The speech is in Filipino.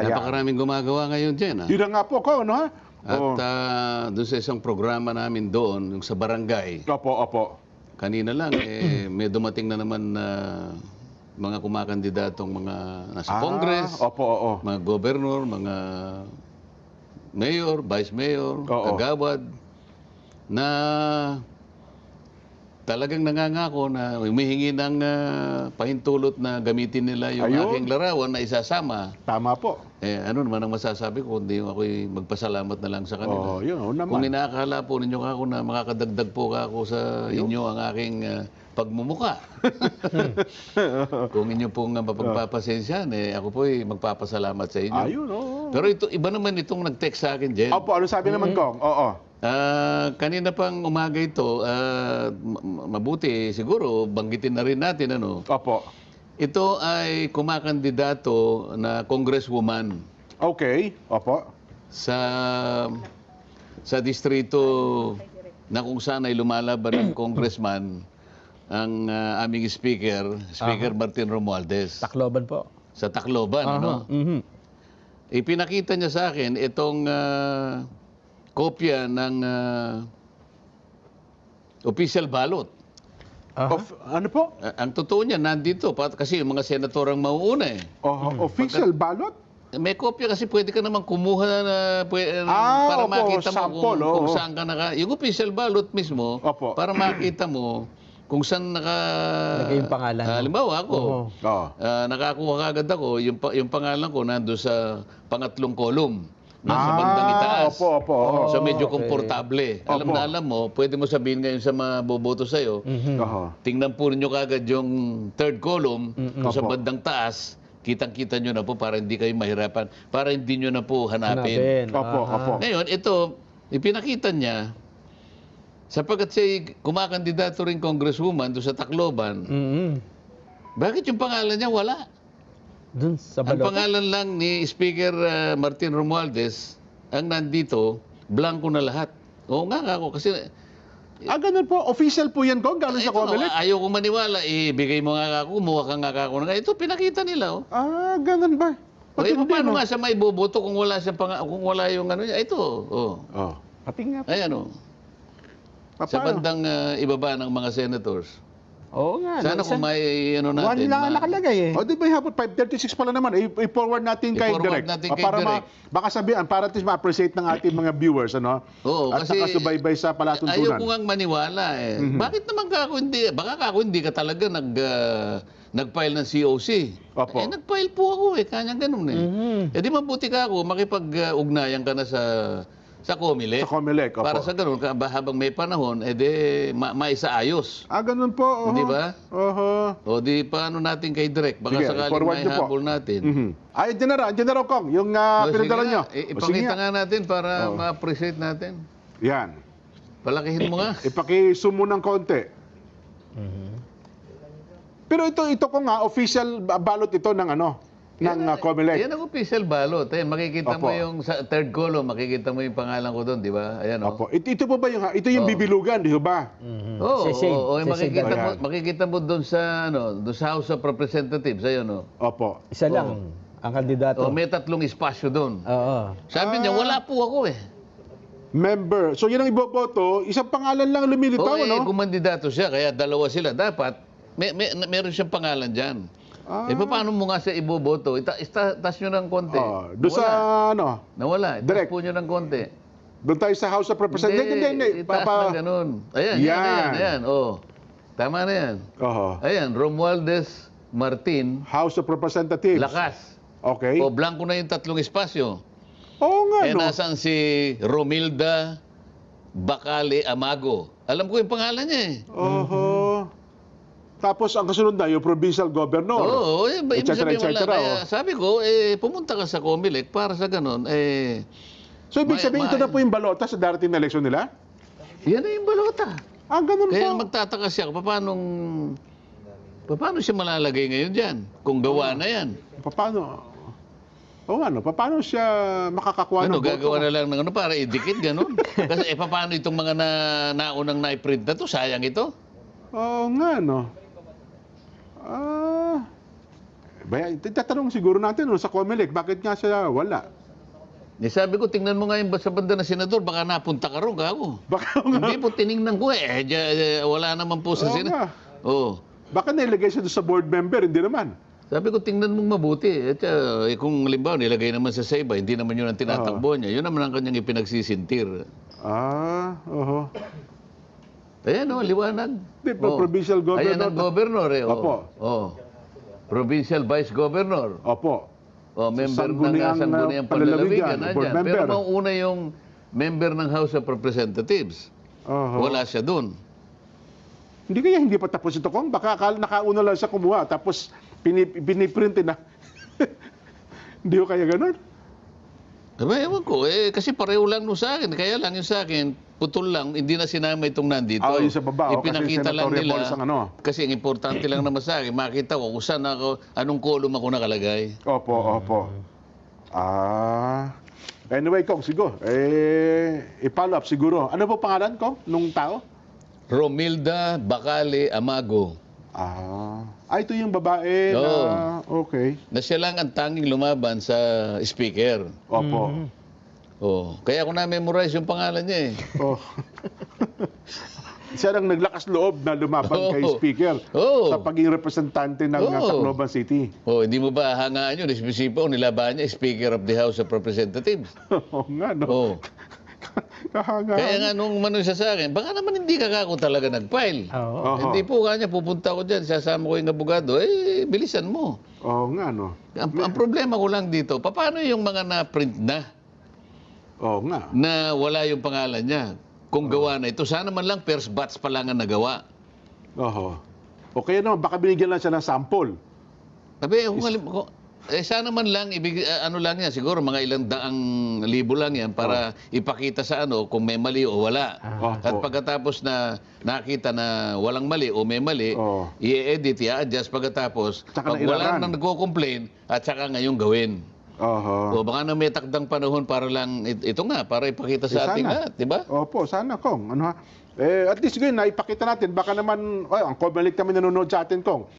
Ayan. Napakaraming gumagawa ngayon dyan. Yun na nga po ko, no? At doon sa isang programa namin doon, yung sa barangay, Opo. kanina lang, may dumating na naman na mga kumakandidatong mga nasa Congress, Opo. mga gobernur, mga mayor, vice mayor, kagawad, na talagang nangangako na humihingi ng pahintulot na gamitin nila yung aking larawan na isasama. Tama po. Ano naman ang masasabi ko, kundi ako'y magpasalamat na lang sa kanila. Yun naman. Kung inaakala po ninyo ako na makakadagdag po ako sa inyo ang aking pagmumuka. Kung inyo pong mapagpapasensyahan, ako po'y magpapasalamat sa inyo. Ayun, Pero iba naman itong nag-text sa akin, Jen. Opo, ano sabi naman, Kong? Kanina pang umaga ito, mabuti siguro, banggitin na rin natin, ano? Opo. Ito ay kumakandidato na congresswoman. Okay, opo. Sa distrito na kung saan ay lumalaban ng congressman ang aming Speaker Martin Romualdez. Tacloban po. Sa Tacloban, ano? Ipinakita niya sa akin itong kopya ng official ballot. Ano po? Ang totoo niya, nandito. Kasi yung mga senator ang mauuna eh. Official ballot? May kopya kasi pwede ka naman kumuha na para makita mo sample, kung saan ka yung official ballot mismo, para makita mo kung saan Lagay yung pangalan. Halimbawa ako, nakakuha kagad ako, yung pangalan ko nando sa pangatlong column. Sa bandang itaas. Opo. So medyo komportable. Alam na alam mo, pwede mo sabihin ngayon sa mga boboto sa'yo, tingnan po ninyo kagad yung third column sa bandang taas, kitang-kita nyo na po para hindi kayo mahirapan, para hindi nyo na po hanapin. Opo. Ngayon, ito, ipinakita niya, sapagkat siya kumakandidato rin congresswoman doon sa Tacloban, bakit yung pangalan niya wala? Dun sa Ang pangalan lang ni Speaker Martin Romualdez, ang nandito, blanco na lahat. Oo nga ako, kasi... ganun po. Official po yan, Kong? Galing sa Comelec? Ayaw kong maniwala. Ibigay mo nga ako, kumuha ka nga ako. Ito, pinakita nila. Ganun ba? Paano nga siya may boboto kung wala yung ano niya? Ito. Pati nga po. Ayan, sa bandang ibaba ng mga senators. Oo nga. Sana kung may ano natin. One lang nakalagay eh. Di ba hapon 5:36 pala naman. I-forward natin kay Direk. Baka sabihan, para at least ma-appreciate ng ating mga viewers, ano? Oo, at saka subaybay sa palatuntunan. Ayaw ko ngang maniwala eh. Bakit naman kako hindi? Baka kako hindi ka talaga nag-file ng COC. Nag-file po ako eh. Kanyang ganun eh. Di mabuti ka ako, makipag-ugnayan ka na sa Comelec. Sa Comelec, opo. Para sa ganun, habang may panahon, maisaayos. Ganun po. Di ba? O di paano natin kay Direk? Baka sakaling may habol natin. General Kong, yung pinadala nyo. Ipakita nga natin para ma-appreciate natin. Yan. Palakihin mo nga. Ipaki-zoom mo ng konti. Pero ito ko nga, official ballot ito ng ng Comelec. Yan ang official ballot. Makikita mo yung sa third column, makikita mo yung pangalan ko doon, di ba? Ayan, Opo. Ito po ba ito yung bibilugan, di ba? Oo, makikita mo doon sa House of Representatives, ayun. Opo. Isa lang ang kandidato. May 3 espasyo doon. Oo. Sabi niya, wala po ako eh. Member. So yan ang iboboto, isang pangalan lang lumilitaw, no? Kumandidato siya, kaya dalawa sila. Dapat, meron siyang pangalan dyan. Paano mo nga siya iboboto? Taas nyo ng konti. Doon sa Nawala. Taas po nyo ng konti. Doon tayo sa House of Representatives. Hindi. Itaas ng ganun. Ayan. Tama na yan. Ayan, Romualdez Martin. House of Representatives. Lakas. Okay. Blanco na yung 3 espasyo. Oo nga, nasaan si Romilda Bacale Amago? Alam ko yung pangalan niya eh. Tapos ang kasunod na, yung provincial governor. Oo, etc. Kaya sabi ko, pumunta ka sa Comelec para sa ganun. So ibig sabihin, ito na po yung balota sa darating na eleksyon nila? Yan na yung balota. Ganun Kaya po. magtataka siya, paano siya malalagay ngayon dyan? Kung gawa na yan. Paano siya makakakuha ng boto? Gagawa na lang ng para idikit, ganun. Kasi paano itong mga naunang na-print na to? Sayang ito. Oo nga, no? Baya, tatanong siguro natin sa COMELEC, bakit nga siya wala? Sabi ko, tingnan mo nga yung sa banda na senador, baka napunta ka ron, kako. Baka Hindi po, tiningnan ko wala naman po sa senador. Oo. Baka nilagay siya doon sa board member, hindi naman. Sabi ko, tingnan mong mabuti. Kung halimbawa, nilagay naman sa iba, hindi naman yun ang tinatakbo niya. Yun naman ang kanyang ipinagsisintir. Oho. Ayan liwanag. Provincial governor. Ayan ang governor Opo. Provincial vice governor. Opo. Member ng Sangguniang Panlalawigan. Pero mauna yung member ng House of Representatives. Wala siya dun. Hindi pa tapos ito, Kong. Baka nakauna lang siya kumuha, tapos piniprint na. Hindi ko kaya ganun. Ewan ko. Kasi pareho lang no sa akin. Kaya lang yung sa akin, putol lang, hindi na sinama itong nandito. Yung sa baba. Ipinakita lang nila. Ang Kasi ang importante lang naman sa akin, makita ko kung saan ako, anong column ako nakalagay. Opo. Anyway, Kong, siguro. I-follow up siguro. Ano po pangalan, Kong, nung tao? Romilda Bacale Amago. Ito yung babae na, okay. Na siya lang ang tanging lumaban sa speaker. Opo. Kaya ako na-memorize yung pangalan niya Siya lang naglakas loob na lumaban kay speaker sa pagiging representante ng Tacloban City. Hindi mo ba hangaan yun? Espesipo, nilaban niya, Speaker of the House of Representatives. Oo nga, no? Kaya nga nung manong siya sa akin, baka naman hindi ka kako talaga nag-file. Hindi po kanya, pupunta ko dyan, sasama ko yung abogado, bilisan mo. Oo nga, no? Ang problema ko lang dito, paano yung mga na-print na? Oo nga. Na wala yung pangalan niya. Kung gawa na ito, sana man lang first batch pa lang ang nagawa. O kaya naman, baka binigyan lang siya ng sample. Sabi, sana man lang, ano lang yan, siguro mga ilang daang libo lang yan para ipakita sa kung may mali o wala. At pagkatapos na nakita na walang mali o may mali, i-edit, i-adjust pagkatapos. Pag wala nang nagko-complain, at saka ngayong gawin. O baka na may takdang panahon para lang, ito nga, para ipakita sa ating lahat, di ba? Opo, sana, Kong. At least ngayon, naipakita natin, baka naman, ang COMELEC kami nanonood sa atin, Kong.